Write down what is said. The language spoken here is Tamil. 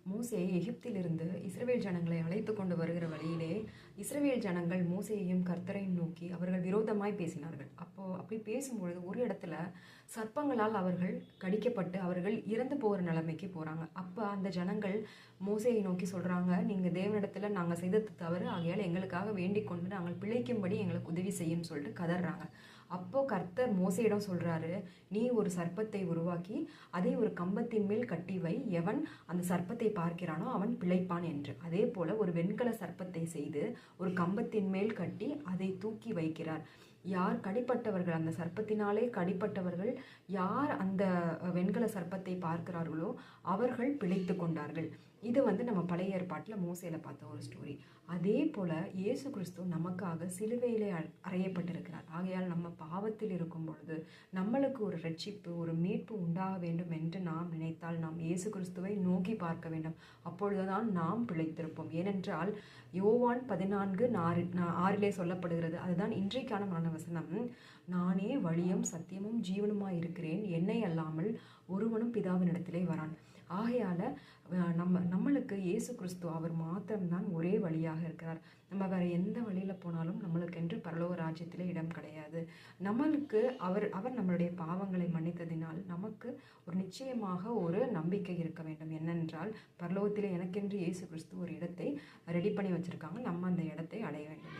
மோசே எகிப்திலிருந்து இஸ்ரவேல் ஜனங்களை அழைத்து கொண்டு வருகிற வழியிலே இஸ்ரவேல் ஜனங்கள் மோசேயையும் கர்த்தரையும் நோக்கி அவர்கள் விரோதமாய் பேசினார்கள். அப்படி பேசும்பொழுது ஒரு இடத்துல சர்ப்பங்களால் அவர்கள் கடிக்கப்பட்டு அவர்கள் இறந்து போகிற நிலைமைக்கு போறாங்க. அப்போ அந்த ஜனங்கள் மோசேயை நோக்கி சொல்றாங்க, நீங்க தேவனிடத்துல நாங்க செய்தது தவறு, ஆகையால் எங்களுக்காக வேண்டிக் கொண்டு நாங்கள் பிழைக்கும்படி எங்களுக்கு உதவி செய்யும் சொல்லிட்டு கதறாங்க. அப்போ கர்த்தர் மோசேயிடம் சொல்றாரு, நீ ஒரு சர்ப்பத்தை உருவாக்கி அதை ஒரு கம்பத்தின் மேல் கட்டி வை, எவன் அந்த சர்ப்பத்தை பார்க்கிறானோ அவன் பிழைப்பான் என்று. அதே போல ஒரு வெண்கல சர்ப்பத்தை செய்து ஒரு கம்பத்தின் மேல் கட்டி அதை தூக்கி வைக்கிறார். யார் கடிப்பட்டவர்கள், அந்த சர்ப்பத்தினாலே கடிப்பட்டவர்கள் யார் அந்த வெண்கல சர்ப்பத்தை பார்க்கிறார்களோ அவர்கள் பிழைத்து கொண்டார்கள். இது நம்ம பழைய ஏற்பாட்டில் மோசேல பார்த்த ஒரு ஸ்டோரி. அதே போல இயேசு கிறிஸ்து நமக்காக சிலுவையிலே அறையப்பட்டிருக்கிறார். ஆகையால் நம்ம பாவத்தில் இருக்கும் பொழுது நம்மளுக்கு ஒரு ரட்சிப்பு, ஒரு மீட்பு உண்டாக வேண்டும் என்று நாம் நினைத்தால் நாம் இயேசு கிறிஸ்துவை நோக்கி பார்க்க வேண்டும். அப்பொழுதுதான் நாம் பிழைத்திருப்போம். ஏனென்றால் யோவான் 14:6 சொல்லப்படுகிறது, அதுதான் இன்றைக்கான மரண வசனம். நானே வழியும் சத்தியமும் ஜீவனுமாய் இருக்கிறேன், என்னை அல்லாமல் ஒருவனும் பிதாவினிடத்திலே வரான். ஆகையால நம்மளுக்கு இயேசு கிறிஸ்து அவர் மாத்திரம்தான் ஒரே வழியாக இருக்கிறார். நம்ம வேற எந்த வழியில போனாலும் நம்மளுக்கென்று பரலோக ராஜ்யத்திலே இடம் கிடையாது. நம்மளுக்கு அவர் நம்மளுடைய பாவங்களை மன்னித்ததினால் நமக்கு ஒரு நிச்சயமாக ஒரு நம்பிக்கை இருக்க வேண்டும். என்னென்றால் பரலோகத்திலே எனக்கென்று இயேசு கிறிஸ்து ஒரு இடத்தை ரெடி பண்ணி வச்சிருக்காங்க. நம்ம அந்த இடத்தை அடைய வேண்டும்.